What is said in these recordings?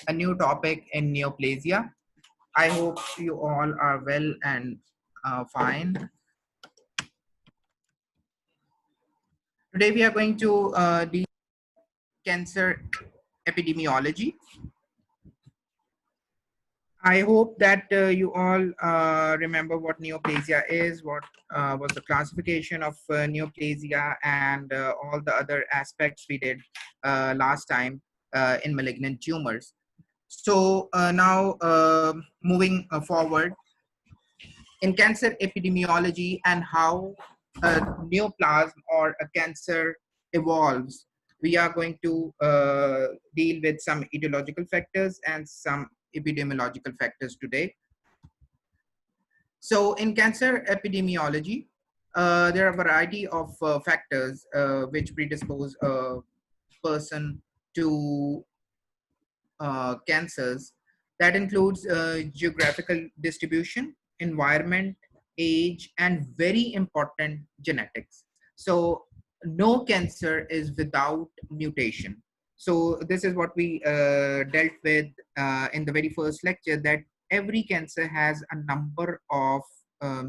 a new topic in neoplasia. I hope you all are well and fine. Today we are going to deal cancer epidemiology. I hope that you all remember what neoplasia is, what was the classification of neoplasia, and all the other aspects we did last time in malignant tumors. So now moving forward, in cancer epidemiology and how a neoplasm or a cancer evolves, we are going to deal with some etiological factors and some epidemiological factors today. So in cancer epidemiology, there are a variety of factors which predispose a person to cancers. That includes geographical distribution, environment, age, and very important, genetics. So no cancer is without mutation. So this is what we dealt with in the very first lecture, that every cancer has a number of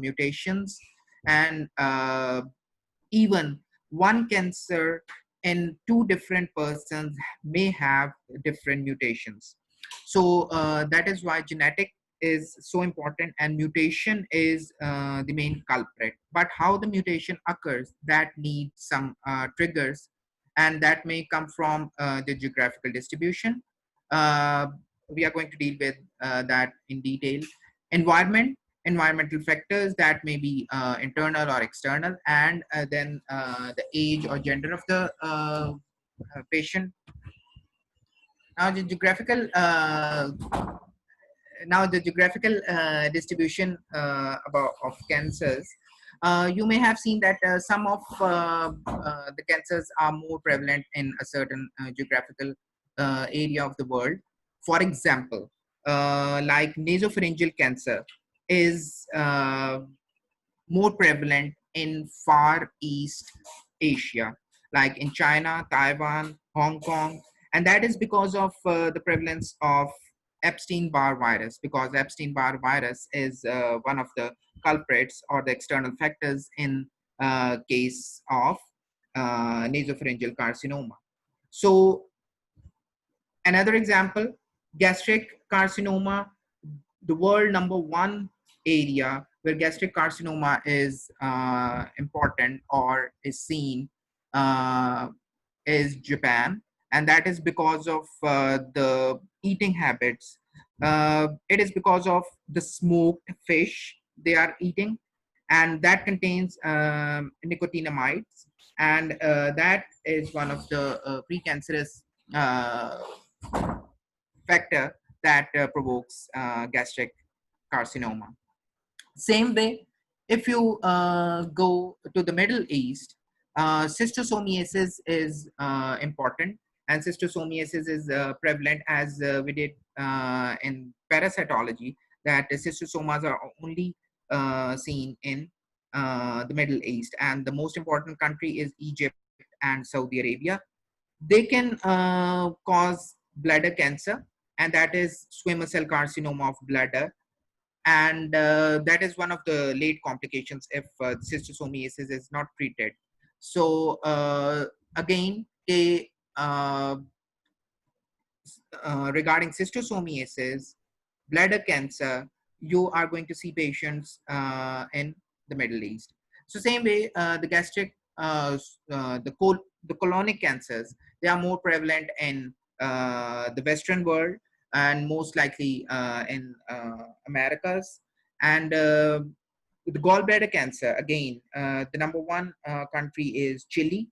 mutations, and even one cancer in two different persons may have different mutations. So that is why genetic is so important, and mutation is the main culprit. But how the mutation occurs, that needs some triggers, and that may come from the geographical distribution. uh, we are going to deal with that in detail. Environment, environmental factors that may be internal or external, and then the age or gender of the patient. Now the geographical distribution about of cancers. You may have seen that some of the cancers are more prevalent in a certain geographical area of the world. For example, like nasopharyngeal cancer is more prevalent in Far East Asia, like in China, Taiwan, Hong Kong, and that is because of the prevalence of Epstein-Barr virus, because Epstein-Barr virus is one of the culprits or the external factors in case of nasopharyngeal carcinoma. So another example, gastric carcinoma, the world number one area where gastric carcinoma is important or is seen uh, is Japan, and that is because of the eating habits. It is because of the smoked fish they are eating, and that contains nicotinamides, and that is one of the precancerous uh, factor that provokes gastric carcinoma. Same way, if you go to the Middle East, schistosomiasis is important, and schistosomiasis is prevalent, as we did in parasitology, that schistosomas are only seen in the Middle East, and the most important country is Egypt and Saudi Arabia. They can cause bladder cancer, and that is squamous cell carcinoma of bladder, and that is one of the late complications if schistosomiasis is not treated. So again, uh, regarding schistosomiasis, bladder cancer, you are going to see patients in the Middle East. So same way, the gastric, the colonic cancers, they are more prevalent in the Western world, and most likely in Americas. And the gallbladder cancer, again, the number one country is Chile.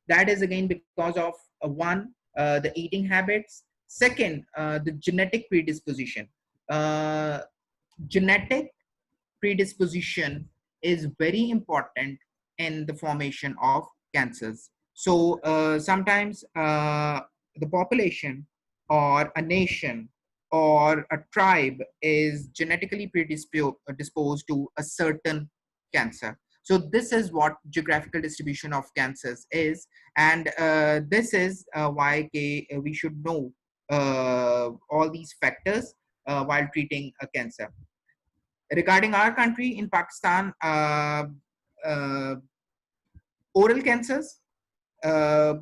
That is again because of one, the eating habits. Second, the genetic predisposition. uh, Genetic predisposition is very important in the formation of cancers. So sometimes the population or a nation or a tribe is genetically predisposed to a certain cancer. So this is what geographical distribution of cancers is, and this is why we should know all these factors while treating a cancer. Regarding our country in Pakistan, uh, oral cancers uh,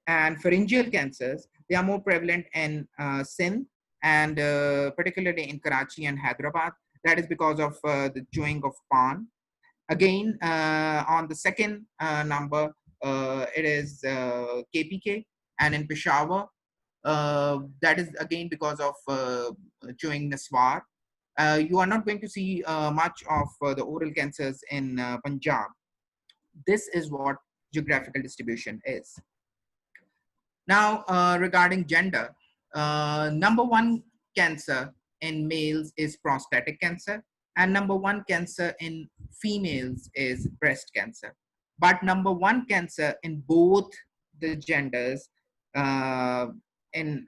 and pharyngeal cancers, they are more prevalent in Sindh and particularly in Karachi and Hyderabad. That is because of the chewing of pan. Again, on the second number, it is KPK, and in Peshawar, that is again because of chewing Naswar. You are not going to see much of the oral cancers in Punjab. This is what geographical distribution is. Now, regarding gender, number one cancer in males is prostatic cancer, and number one cancer in females is breast cancer. But number one cancer in both the genders, uh, in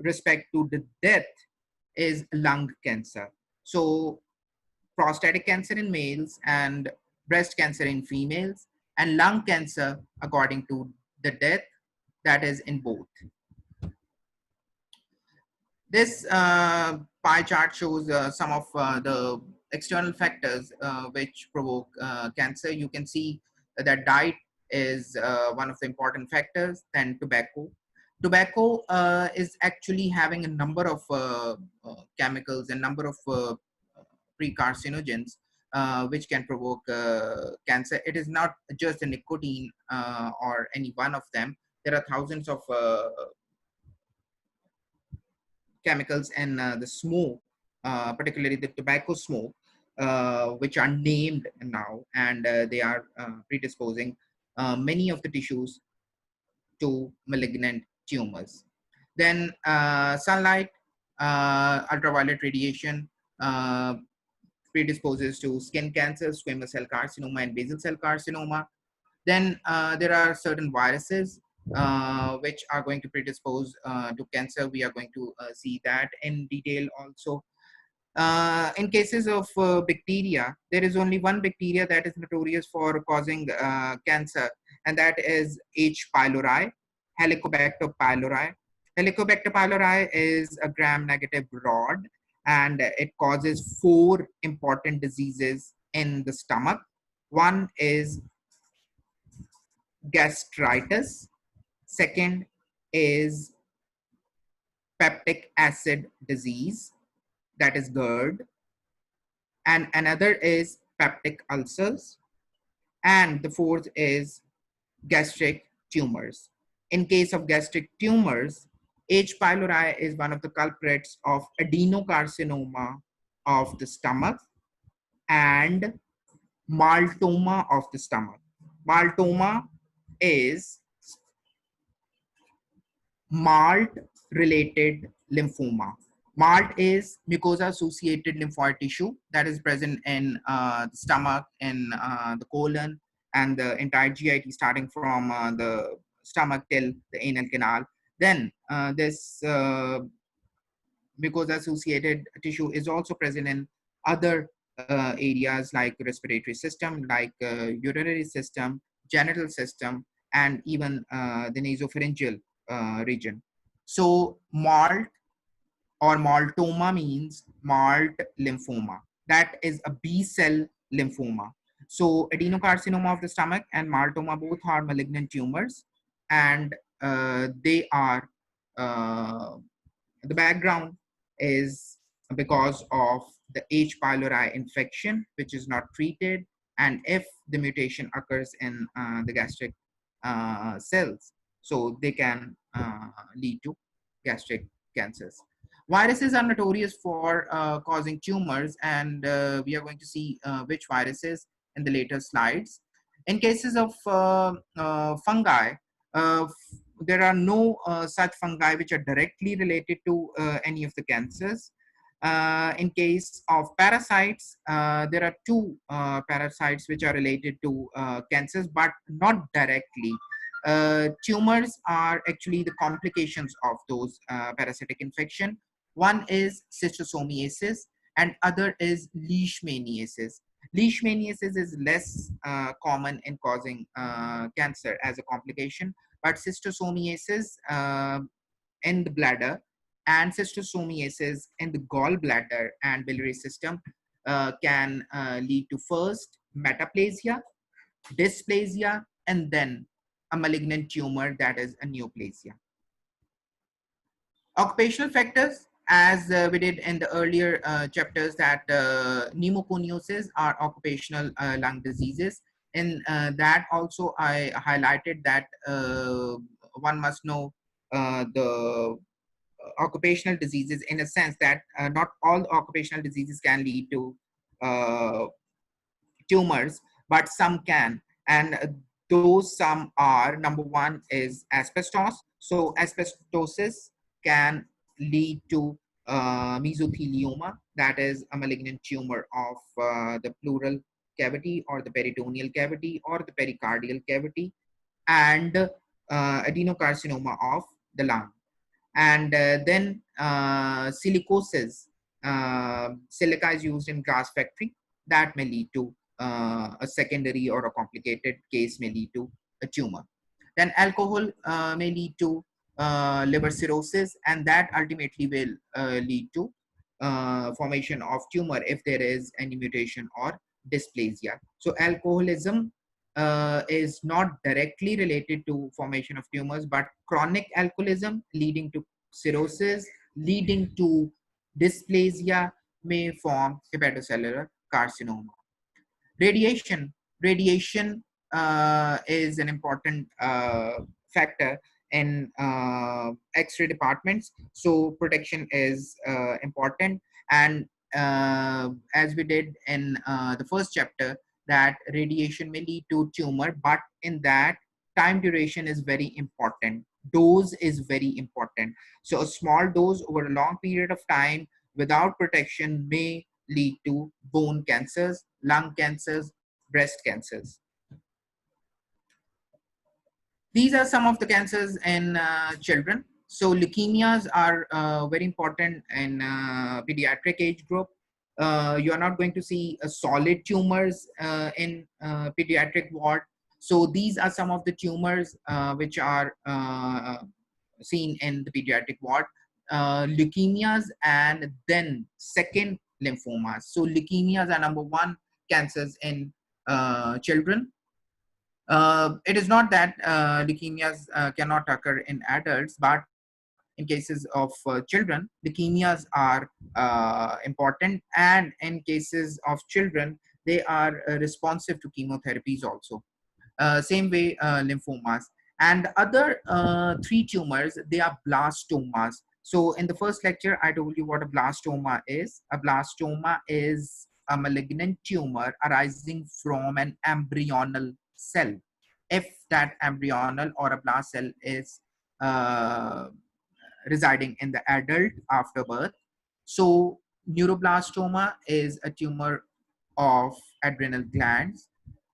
respect to the death, is lung cancer. So, prostatic cancer in males and breast cancer in females, and lung cancer according to the death, that is in both. This pie chart shows some of the external factors which provoke cancer. You can see that diet is one of the important factors, then tobacco. Tobacco is actually having a number of chemicals and number of precarcinogens which can provoke cancer. It is not just the nicotine or any one of them. There are thousands of chemicals and the smoke, particularly the tobacco smoke, which are named now, and they are predisposing many of the tissues to malignant tumors. Then sunlight, ultraviolet radiation uh, predisposes to skin cancer, squamous cell carcinoma, and basal cell carcinoma. Then there are certain viruses which are going to predispose to cancer. We are going to see that in detail also. In cases of bacteria, there is only one bacteria that is notorious for causing cancer, and that is H. pylori, Helicobacter pylori. Helicobacter pylori is a gram-negative rod, and it causes four important diseases in the stomach. One is gastritis. Second is peptic acid disease, that is GERD. And another is peptic ulcers. And the fourth is gastric tumors. In case of gastric tumors, H. pylori is one of the culprits of adenocarcinoma of the stomach and maltoma of the stomach. Maltoma is malt related lymphoma. Malt is mucosa associated lymphoid tissue that is present in the stomach, in the colon, and the entire GIT, starting from the stomach till the anal canal. Then this mucosa associated tissue is also present in other areas like respiratory system, like urinary system, genital system, and even the nasopharyngeal region. So malt or maltoma means malt lymphoma. That is a B cell lymphoma. So adenocarcinoma of the stomach and maltoma both are malignant tumors, and they are uh, the background is because of the H. pylori infection, which is not treated, and if the mutation occurs in the gastric cells, so they can lead to gastric cancers. Viruses are notorious for causing tumors, and we are going to see which viruses in the later slides. In cases of fungi, uh, there are no such fungi which are directly related to any of the cancers. In case of parasites, there are two parasites which are related to cancers, but not directly. Tumors are actually the complications of those parasitic infection. One is schistosomiasis and other is leishmaniasis. Leishmaniasis is less common in causing cancer as a complication, but schistosomiasis in the bladder and schistosomiasis in the gallbladder and biliary system can lead to first metaplasia, dysplasia, and then a malignant tumor, that is a neoplasia. Occupational factors, as we did in the earlier chapters, that pneumoconiosis are occupational lung diseases. In that also I highlighted that one must know the occupational diseases, in a sense that not all occupational diseases can lead to uh, tumors, but some can. And those some are, number one is asbestos. So asbestosis can lead to mesothelioma, that is a malignant tumor of the pleural cavity or the peritoneal cavity or the pericardial cavity, and adenocarcinoma of the lung. And then silicosis, silica is used in glass factory, that may lead to a secondary or a complicated case may lead to a tumor. Then alcohol may lead to liver cirrhosis, and that ultimately will lead to formation of tumor if there is any mutation or dysplasia. So alcoholism is not directly related to formation of tumors, but chronic alcoholism leading to cirrhosis, leading to dysplasia, may form hepatocellular carcinoma. Radiation is an important factor in x-ray departments, so protection is important. And as we did in the first chapter, that radiation may lead to tumor, but in that time duration is very important, dose is very important. So a small dose over a long period of time without protection may lead to bone cancers, lung cancers, breast cancers. These are some of the cancers in children. So leukemias are very important in pediatric age group. You are not going to see solid tumors in pediatric ward. So these are some of the tumors which are seen in the pediatric ward. Leukemias, and then second lymphomas. So leukemias are number one cancers in children. It is not that leukemias cannot occur in adults, but in cases of children, leukemias are important, and in cases of children, they are responsive to chemotherapies also. Same way, lymphomas. And other three tumors, they are blastomas. So in the first lecture, I told you what a blastoma is. A blastoma is a malignant tumor arising from an embryonal cell. If that embryonal or a blast cell is uh, residing in the adult after birth. So neuroblastoma is a tumor of adrenal glands.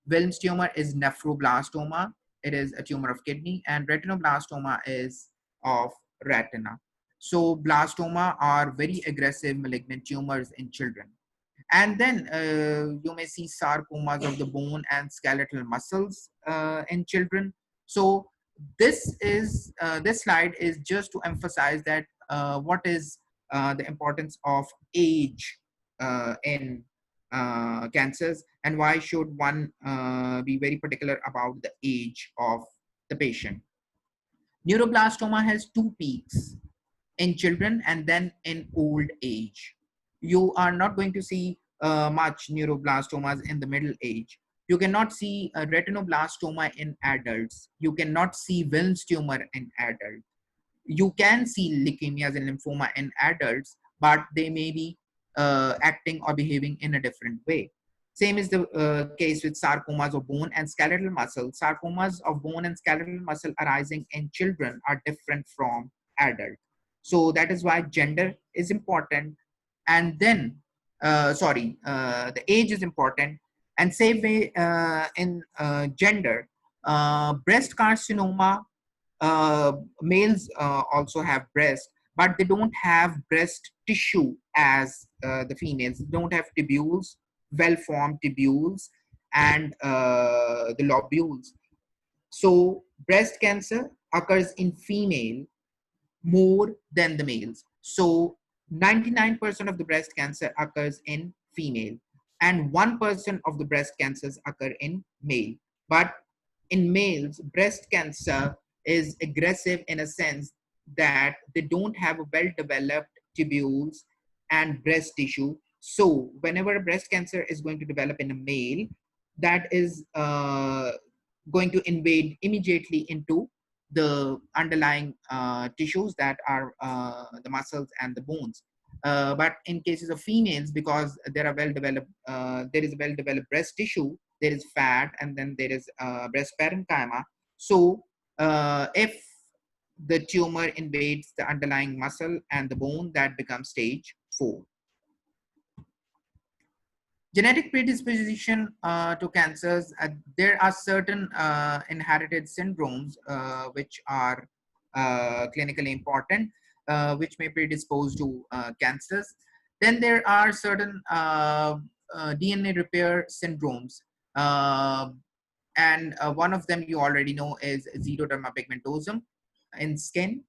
Wilms tumor is nephroblastoma. It is a tumor of kidney, and retinoblastoma is of retina. So blastoma are very aggressive malignant tumors in children. And then you may see sarcomas of the bone and skeletal muscles in children. So this slide is just to emphasize that what is the importance of age in cancers, and why should one be very particular about the age of the patient. Neuroblastoma has two peaks, in children and then in old age. You are not going to see much neuroblastomas in the middle age. You cannot see a retinoblastoma in adults. You cannot see Wilms tumor in adults. You can see leukemias and lymphoma in adults, but they may be acting or behaving in a different way. Same is the case with sarcomas of bone and skeletal muscle. Sarcomas of bone and skeletal muscle arising in children are different from adults. So that is why gender is important. And then, the age is important. And same way in gender, breast carcinoma, males also have breast, but they don't have breast tissue as the females. They don't have tubules, well-formed tubules, and the lobules. So breast cancer occurs in female, more than the males. So 99% of the breast cancer occurs in female, and 1% of the breast cancers occur in male. But in males, breast cancer is aggressive in a sense that they don't have a well-developed tubules and breast tissue. So whenever a breast cancer is going to develop in a male, that is going to invade immediately into the underlying tissues that are the muscles and the bones. But in cases of females, because there is well developed breast tissue, there is fat, and then there is breast parenchyma. So if the tumor invades the underlying muscle and the bone, that becomes stage 4. Genetic predisposition to cancers, there are certain inherited syndromes which are clinically important, which may predispose to cancers. Then there are certain DNA repair syndromes, uh, and one of them you already know is xeroderma pigmentosum in skin.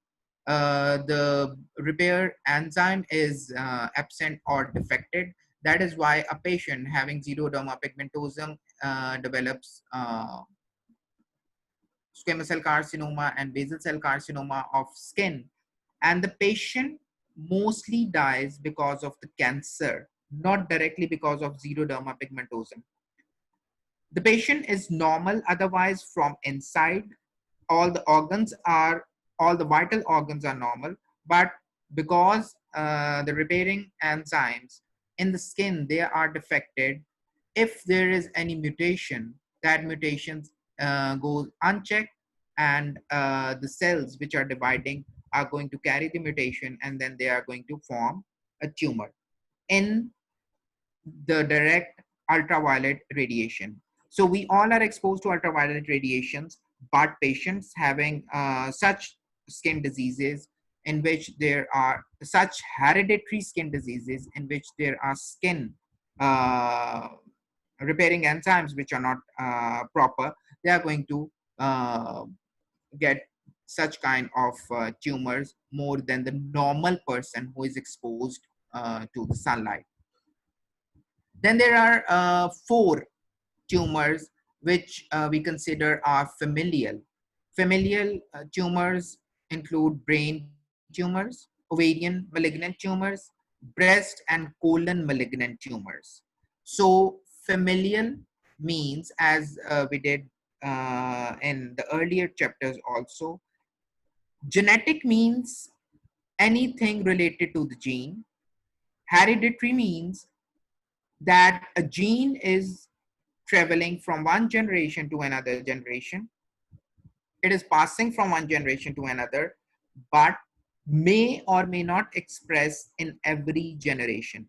The repair enzyme is absent or defected. That is why a patient having xeroderma pigmentosum develops squamous cell carcinoma and basal cell carcinoma of skin. And the patient mostly dies because of the cancer, not directly because of xeroderma pigmentosum. The patient is normal otherwise from inside. All the organs are, all the vital organs are normal, but because the repairing enzymes in the skin, they are defected, if there is any mutation, that mutations goes unchecked, and the cells which are dividing are going to carry the mutation, and then they are going to form a tumor in the direct ultraviolet radiation. So we all are exposed to ultraviolet radiations, but patients having such skin diseases in which there are such hereditary skin diseases in which there are skin uh, repairing enzymes which are not proper, they are going to uh, get such kind of tumors more than the normal person who is exposed to the sunlight. Then there are 4 tumors which we consider are familial. Familial tumors include brain tumors, ovarian malignant tumors, breast and colon malignant tumors. So familial means, as we did in the earlier chapters also, genetic means anything related to the gene. Hereditary means that a gene is traveling from one generation to another generation. It is passing from one generation to another, but may or may not express in every generation.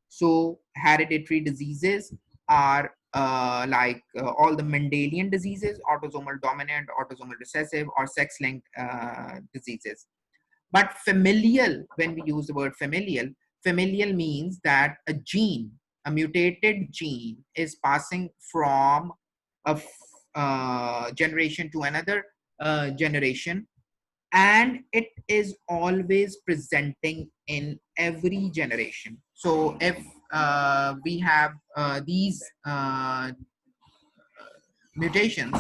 So hereditary diseases are like all the Mendelian diseases, autosomal dominant, autosomal recessive, or sex-linked diseases. But familial, when we use the word familial, familial means that a gene, a mutated gene, is passing from a generation to another generation, and it is always presenting in every generation. So if we have these mutations,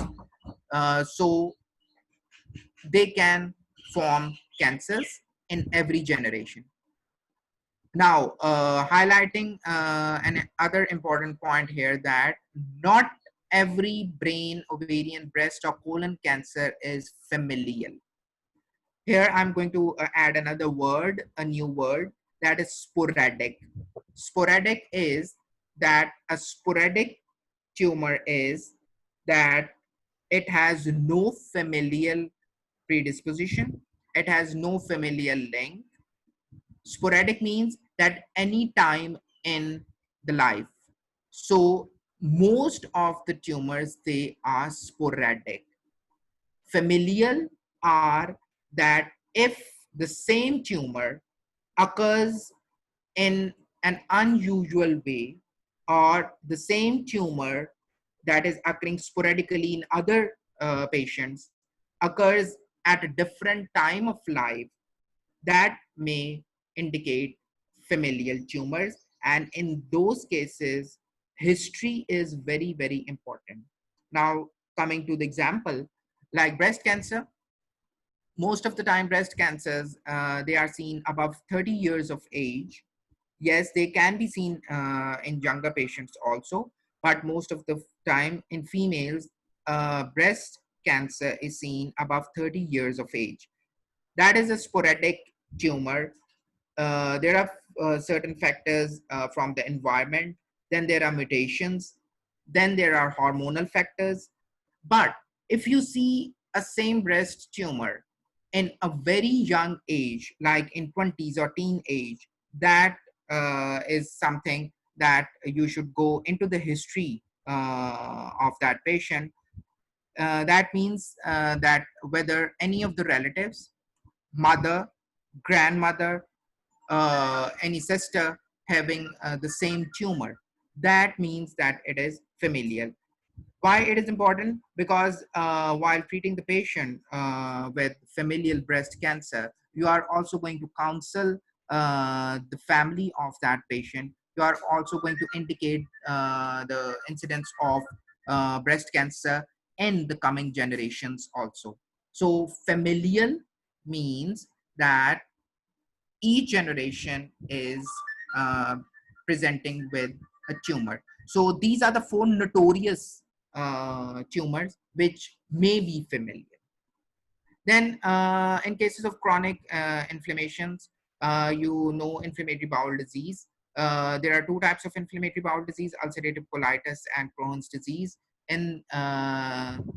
so they can form cancers in every generation. Now, highlighting an other important point here, that not every brain, ovarian, breast, or colon cancer is familial. Here, I'm going to add another word, a new word, that is sporadic. Sporadic is that a sporadic tumor is that it has no familial predisposition, it has no familial link. Sporadic means that any time in the life. So most of the tumors, they are sporadic. Familial are that if the same tumor occurs in an unusual way, or the same tumor that is occurring sporadically in other patients occurs at a different time of life, that may indicate familial tumors. And in those cases, history is very, very important. Now, coming to the example, like breast cancer, most of the time breast cancers, they are seen above 30 years of age. Yes, they can be seen in younger patients also, but most of the time in females, breast cancer is seen above 30 years of age. That is a sporadic tumor. There are certain factors from the environment, then there are mutations, then there are hormonal factors. But if you see a same breast tumor in a very young age, like in 20s or teen age, that is something that you should go into the history of that patient. That means that whether any of the relatives, mother, grandmother, any sister having the same tumor, that means that it is familial. Why it is important? Because while treating the patient with familial breast cancer, you are also going to counsel the family of that patient. You are also going to indicate the incidence of breast cancer in the coming generations also. So familial means that each generation is uh, presenting with a tumor. So these are the four notorious tumors which may be familiar. Then, in cases of chronic inflammations, you know inflammatory bowel disease. There are two types of inflammatory bowel disease: ulcerative colitis and Crohn's disease. In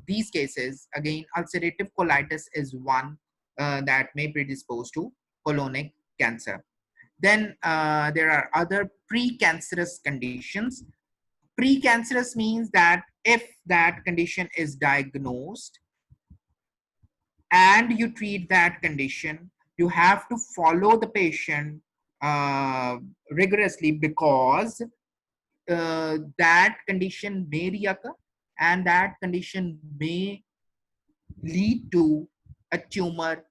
these cases, again, ulcerative colitis is one that may predispose to colonic cancer. Then there are other precancerous conditions. Precancerous means that if that condition is diagnosed and you treat that condition, you have to follow the patient uh, rigorously, because that condition may reoccur and that condition may lead to a tumor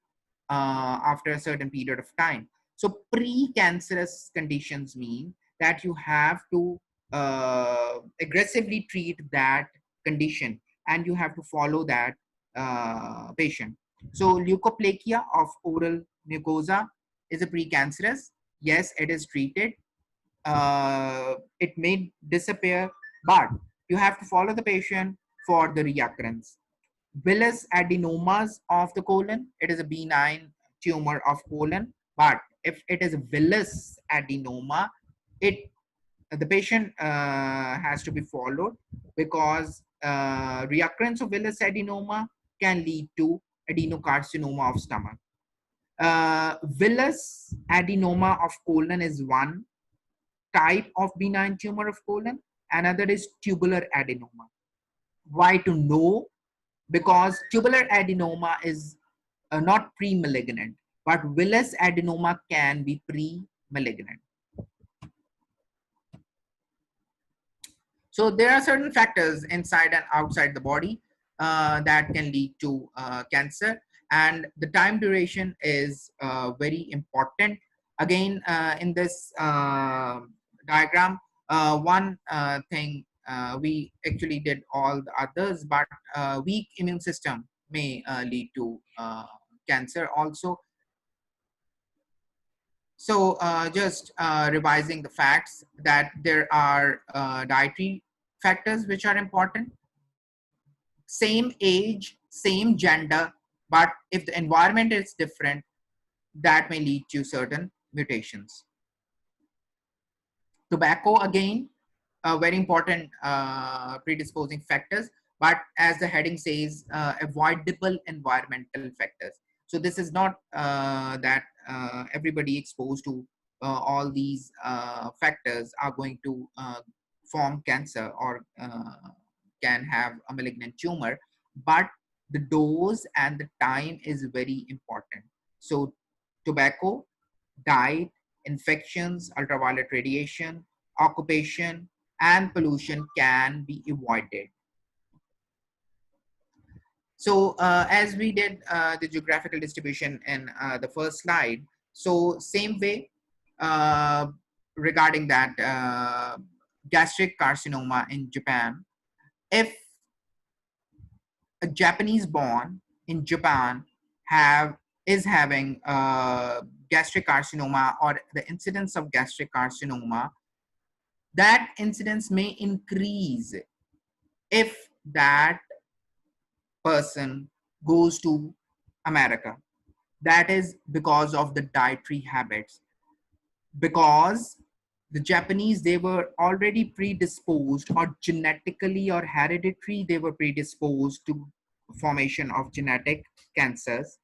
after a certain period of time. So pre-cancerous conditions mean that you have to aggressively treat that condition and you have to follow that patient. So leukoplakia of oral mucosa is a precancerous. Yes, it is treated. It may disappear, but you have to follow the patient for the reoccurrence. Villus adenomas of the colon, it is a benign tumor of colon, but if it is a villus adenoma, it the patient has to be followed, because reoccurrence of villus adenoma can lead to adenocarcinoma of stomach. Villus adenoma of colon is one type of benign tumor of colon. Another is tubular adenoma. Why to know? Because tubular adenoma is not pre-malignant, but villus adenoma can be pre-malignant. So there are certain factors inside and outside the body that can lead to cancer, and the time duration is very important. Again, in this diagram, one thing we actually did all the others, but weak immune system may lead to cancer also. So just revising the facts, that there are dietary factors which are important. Same age, same gender, but if the environment is different, that may lead to certain mutations. Tobacco, again, very important predisposing factors, but as the heading says, avoidable environmental factors. So this is not that everybody exposed to all these factors are going to form cancer or can have a malignant tumor, but the dose and the time is very important. So tobacco, diet, infections, ultraviolet radiation, occupation, and pollution can be avoided. So as we did the geographical distribution in the first slide, So same way, uh, regarding that gastric carcinoma in Japan, if a Japanese born in Japan have is having gastric carcinoma, or the incidence of gastric carcinoma, that incidence may increase if that person goes to America. That is because of the dietary habits. Because the Japanese, they were already predisposed, or genetically or hereditary, they were predisposed to formation of genetic cancers.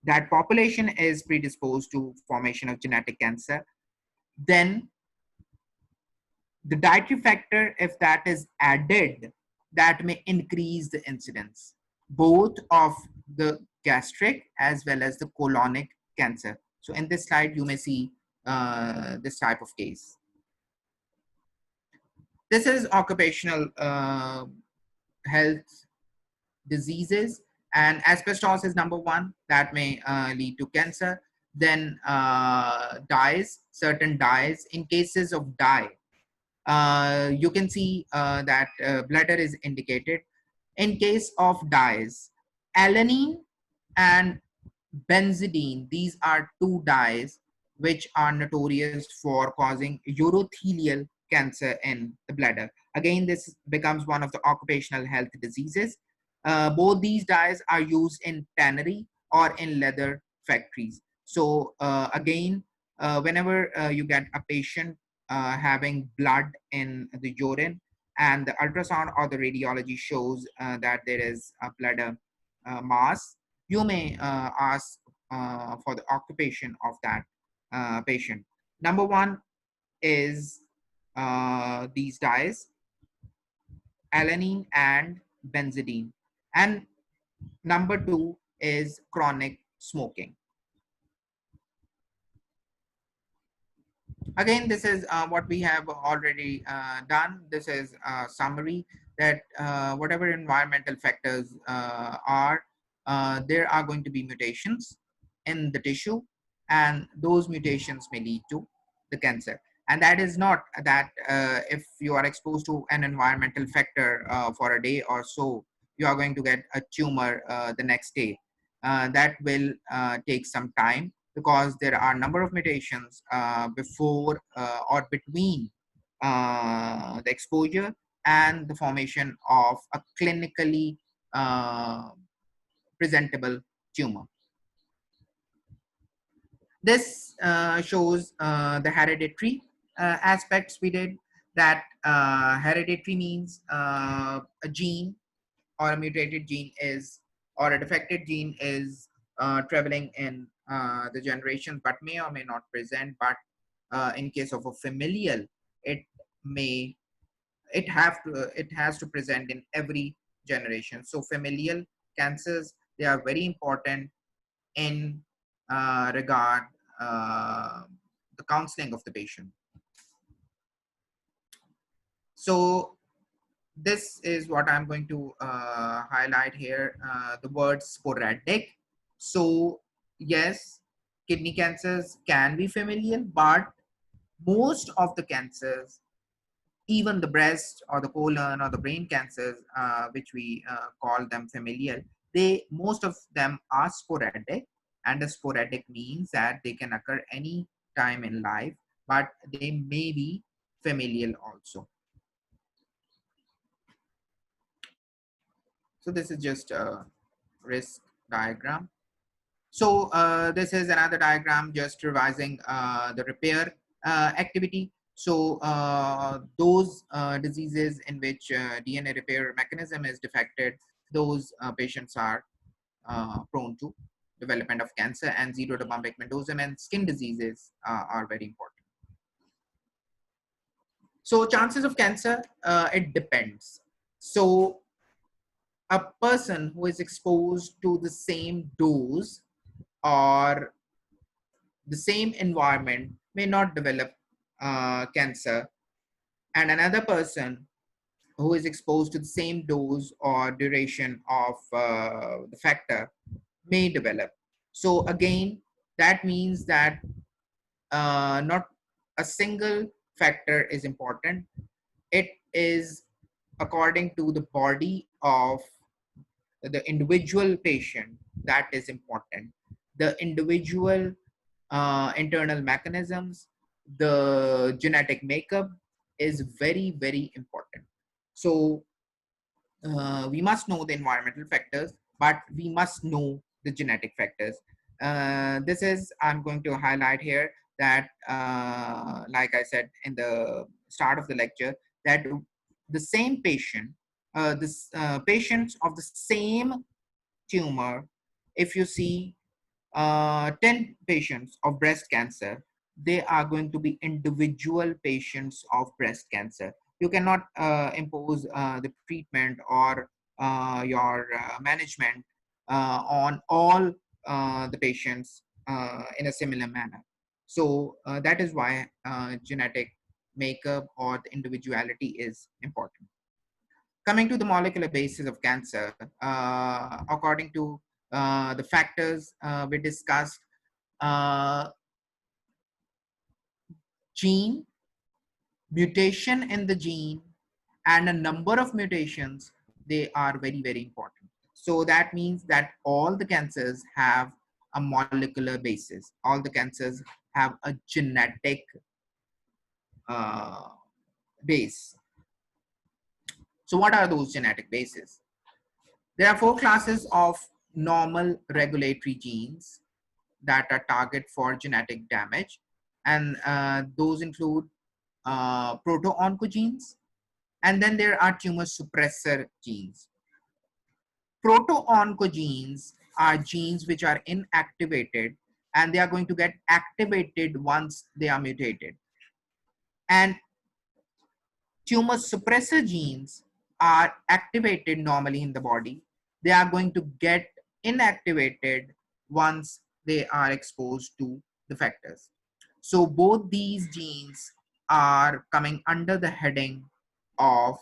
That population is predisposed to formation of genetic cancer. Then the dietary factor, if that is added, that may increase the incidence both of the gastric as well as the colonic cancer. So in this slide, you may see this type of case. This is occupational health diseases, and asbestos is number one that may lead to cancer. Then dyes, certain dyes. In cases of dye, you can see that bladder is indicated. In case of dyes, alanine and benzidine, these are two dyes which are notorious for causing urothelial cancer in the bladder. Again, this becomes one of the occupational health diseases. Both these dyes are used in tannery or in leather factories. So again, whenever you get a patient having blood in the urine, and the ultrasound or the radiology shows that there is a bladder mass, you may ask for the occupation of that patient. Number one is these dyes, alanine and benzidine. And number two is chronic smoking. Again, this is what we have already done. This is a summary that whatever environmental factors are, there are going to be mutations in the tissue, and those mutations may lead to the cancer. And that is not that if you are exposed to an environmental factor for a day or so, you are going to get a tumor the next day. That will take some time, because there are a number of mutations before or between the exposure and the formation of a clinically presentable tumor. This shows the hereditary aspects we did. That hereditary means a gene or a mutated gene is, or a defected gene is traveling in the generation, but may or may not present. But in case of a familial, it may, it has to present in every generation. So familial cancers, they are very important in regard the counseling of the patient. So this is what I'm going to highlight here, the word sporadic. So yes, kidney cancers can be familial, but most of the cancers, even the breast or the colon or the brain cancers, which we call them familial, most of them are sporadic. And the sporadic means that they can occur any time in life, but they may be familial also. So this is just a risk diagram. So this is another diagram just revising the repair activity. So those diseases in which DNA repair mechanism is defected, those patients are prone to development of cancer, and xeroderma pigmentosum and skin diseases are very important. So chances of cancer, it depends. So a person who is exposed to the same dose or the same environment may not develop cancer, and another person who is exposed to the same dose or duration of the factor may develop. So again, That means that not a single factor is important. It is according to the body of the individual patient that is important. The individual internal mechanisms, the genetic makeup is very, very important. So we must know the environmental factors, but we must know the genetic factors. This is, I'm going to highlight here that, like I said in the start of the lecture, that the same patient, patients of the same tumor, if you see 10 patients of breast cancer, they are going to be individual patients of breast cancer. You cannot impose the treatment or your management on all the patients in a similar manner. So that is why genetic makeup or the individuality is important. Coming to the molecular basis of cancer, according to the factors we discussed, uh, gene, mutation in the gene, and a number of mutations, they are very, very important. So that means that all the cancers have a molecular basis. All the cancers have a genetic uh, base. So what are those genetic bases? There are four classes of normal regulatory genes that are target for genetic damage, and those include proto-oncogenes, and then there are tumor suppressor genes. Proto-oncogenes are genes which are inactivated, and they are going to get activated once they are mutated. And tumor suppressor genes are activated normally in the body. They are going to get inactivated once they are exposed to the factors. So both these genes are coming under the heading of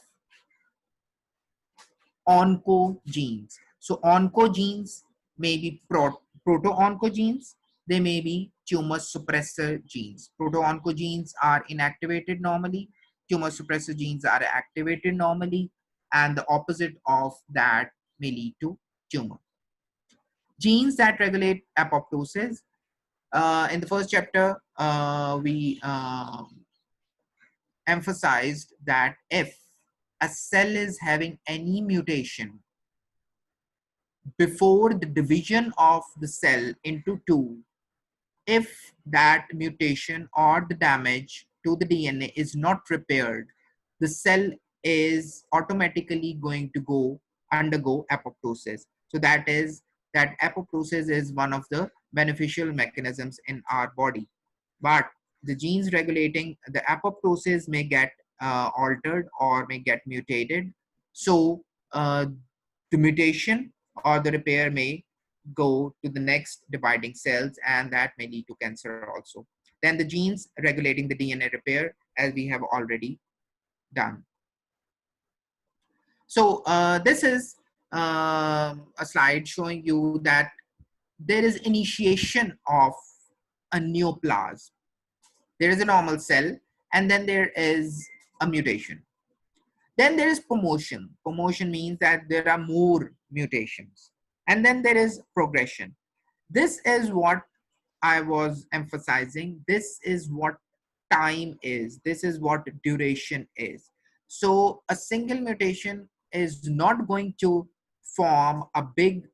oncogenes. So oncogenes may be proto-oncogenes, they may be tumor suppressor genes. Proto-oncogenes are inactivated normally, tumor suppressor genes are activated normally, and the opposite of that may lead to tumor. Genes that regulate apoptosis. In the first chapter, we emphasized that if a cell is having any mutation before the division of the cell into two, if that mutation or the damage to the DNA is not repaired, the cell is automatically going to undergo apoptosis. So that apoptosis is one of the beneficial mechanisms in our body. But the genes regulating the apoptosis may get altered or may get mutated. So the mutation or the repair may go to the next dividing cells, and that may lead to cancer also. Then the genes regulating the DNA repair, as we have already done. So this is a slide showing you that there is initiation of a neoplasm. There is a normal cell, and then there is a mutation. Then there is promotion. Promotion means that there are more mutations. And then there is progression. This is what I was emphasizing. This is what time is. This is what duration is. So a single mutation is not going to form a big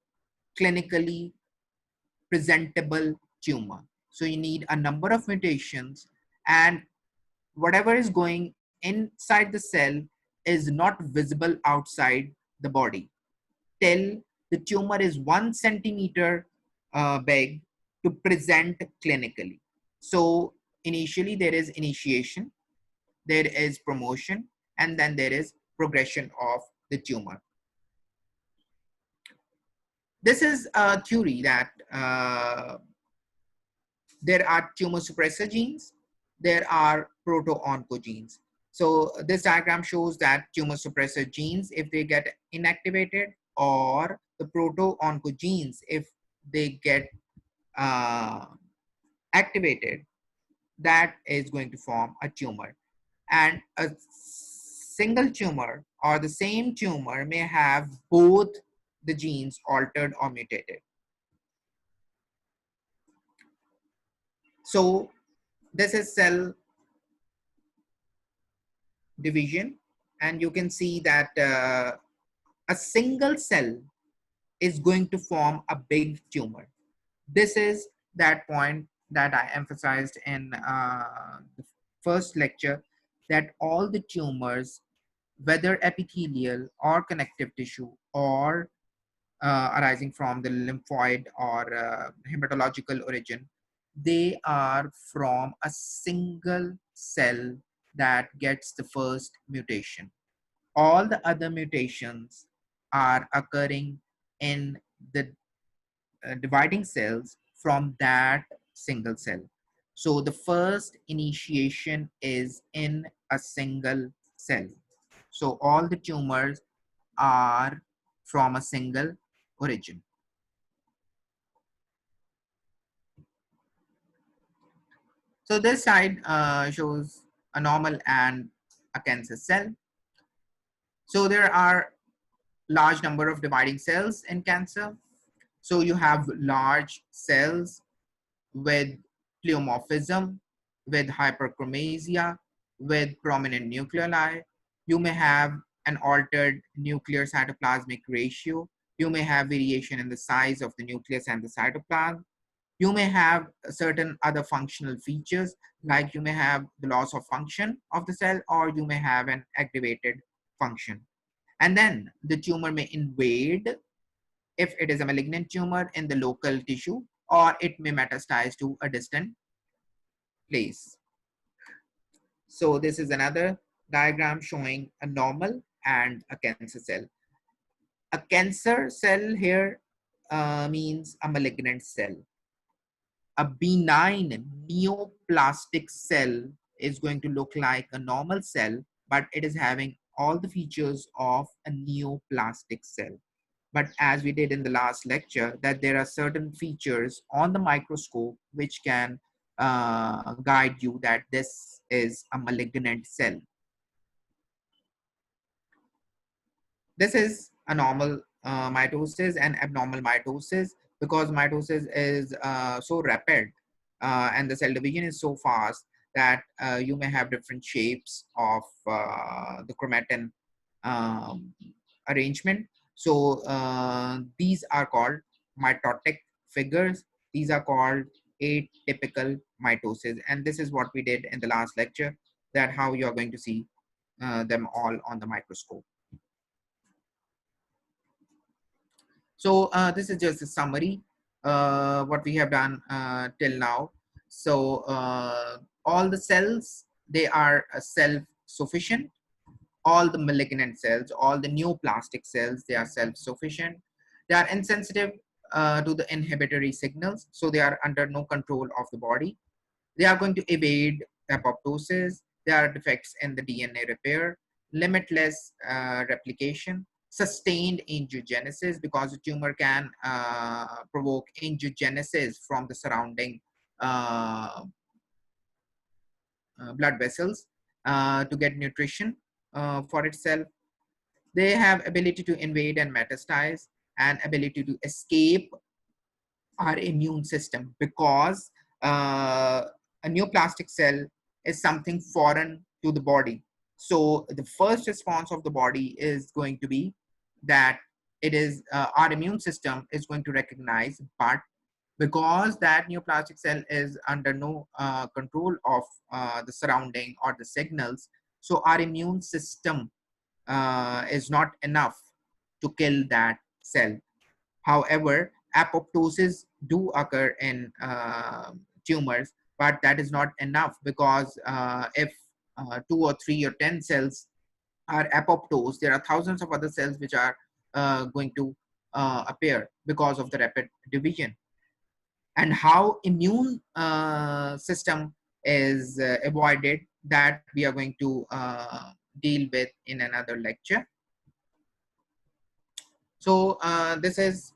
clinically presentable tumor. So you need a number of mutations, and whatever is going inside the cell is not visible outside the body till the tumor is 1 centimeter big to present clinically. So initially there is initiation, there is promotion, and then there is progression of the tumor. This is a theory that there are tumor suppressor genes, there are proto-oncogenes. So this diagram shows that tumor suppressor genes, if they get inactivated, or the proto-oncogenes, if they get activated, that is going to form a tumor. And a single tumor or the same tumor may have both the genes altered or mutated. So this is cell division, and you can see that a single cell is going to form a big tumor. This is that point that I emphasized in the first lecture, that all the tumors, whether epithelial or connective tissue or arising from the lymphoid or hematological origin, they are from a single cell that gets the first mutation. All the other mutations are occurring in the dividing cells from that single cell. So the first initiation is in a single cell. So all the tumors are from a single origin. So this side shows a normal and a cancer cell. So there are large number of dividing cells in cancer. So you have large cells with pleomorphism, with hyperchromasia, with prominent nucleoli. You may have an altered nuclear cytoplasmic ratio. You may have variation in the size of the nucleus and the cytoplasm. You may have certain other functional features, like you may have the loss of function of the cell, or you may have an aggravated function. And then the tumor may invade, if it is a malignant tumor, in the local tissue, or it may metastasize to a distant place. So this is another diagram showing a normal and a cancer cell. A cancer cell here means a malignant cell. A benign neoplastic cell is going to look like a normal cell, but it is having all the features of a neoplastic cell. But as we did in the last lecture, that there are certain features on the microscope which can guide you that this is a malignant cell. This is a normal mitosis and abnormal mitosis, because mitosis is so rapid and the cell division is so fast that you may have different shapes of the chromatin um, arrangement. So these are called mitotic figures. These are called atypical mitosis. And this is what we did in the last lecture, that how you are going to see them all on the microscope. So this is just a summary, what we have done till now. So all the cells, they are self-sufficient. All the malignant cells, all the neoplastic cells, they are self-sufficient. They are insensitive to the inhibitory signals, so they are under no control of the body. They are going to evade apoptosis. There are defects in the DNA repair, limitless replication, sustained angiogenesis, because the tumor can provoke angiogenesis from the surrounding uh, blood vessels to get nutrition for itself. They have ability to invade and metastasize, and ability to escape our immune system, because a neoplastic cell is something foreign to the body. So the first response of the body is going to be that it is our immune system is going to recognize, but because that neoplastic cell is under no control of the surrounding or the signals, so our immune system is not enough to kill that cell. However, apoptosis do occur in tumors, but that is not enough, because if 2 or 3 or 10 cells are apoptosed, there are thousands of other cells which are going to appear because of the rapid division. And how immune system is avoided, that we are going to deal with in another lecture. So this is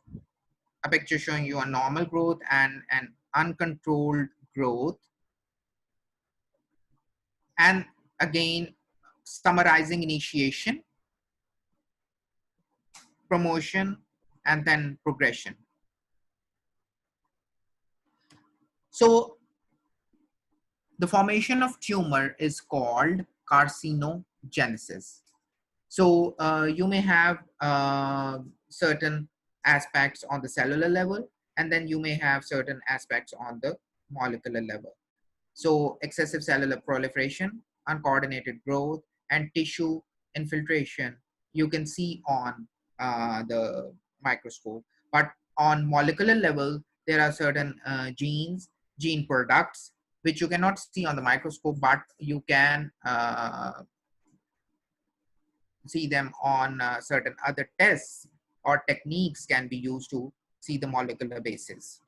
a picture showing you a normal growth and an uncontrolled growth, and again summarizing initiation, promotion, and then progression. So the formation of tumor is called carcinogenesis. So you may have certain aspects on the cellular level, and then you may have certain aspects on the molecular level. So excessive cellular proliferation, uncoordinated growth, and tissue infiltration, you can see on the microscope. But on molecular level, there are certain genes, gene products, which you cannot see on the microscope, but you can see them on certain other tests or techniques can be used to see the molecular basis.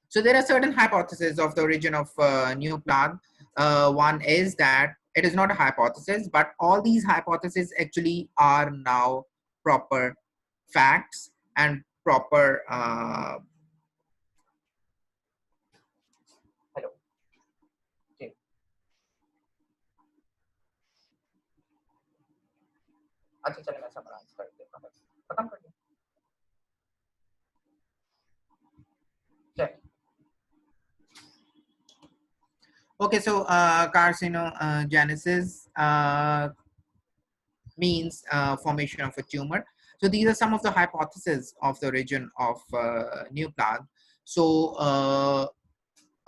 So there are certain hypotheses of the origin of new plant. One is that it is not a hypothesis, but all these hypotheses actually are now proper facts and proper hello. Okay. अच्छा चलो मैं summarize कर देता हूँ खत्म कर दिया चल Okay, so carcinogenesis means formation of a tumor. So these are some of the hypotheses of the origin of new plant. So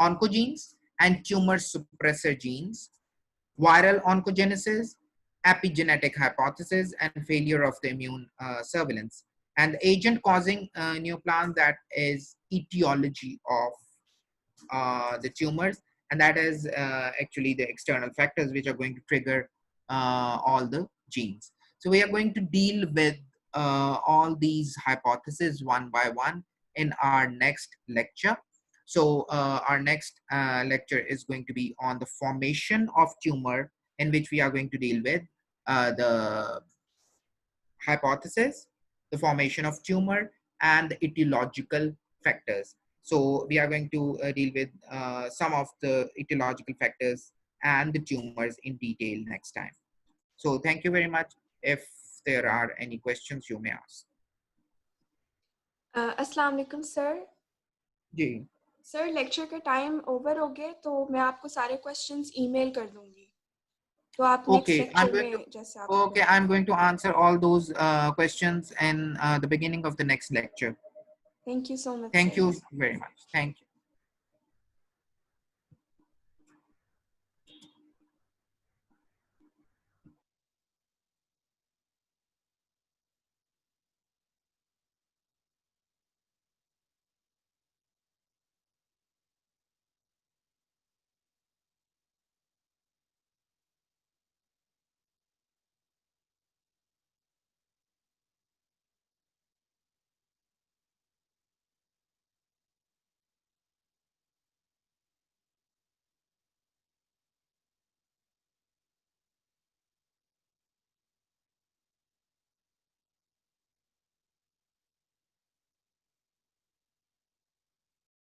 oncogenes and tumor suppressor genes, viral oncogenesis, epigenetic hypothesis, and failure of the immune surveillance. And the agent causing new plant, that is etiology of the tumors, and that is actually the external factors which are going to trigger all the genes. So we are going to deal with all these hypotheses one by one in our next lecture. So our next lecture is going to be on the formation of tumor, in which we are going to deal with the hypothesis, the formation of tumor, and the etiological factors. So we are going to deal with some of the etiological factors and the tumors in detail next time. So thank you very much. If there are any questions, you may ask. अस्सलाम वालेकुम sir जी sir lecture का time over हो गया तो मैं आपको सारे questions email कर दूंगी तो आप नेक्स्ट लेक्चर में जैसे आप Okay, I'm going to answer all those questions in the beginning of the next lecture. Thank you so much Thank sir you very much. Thank you.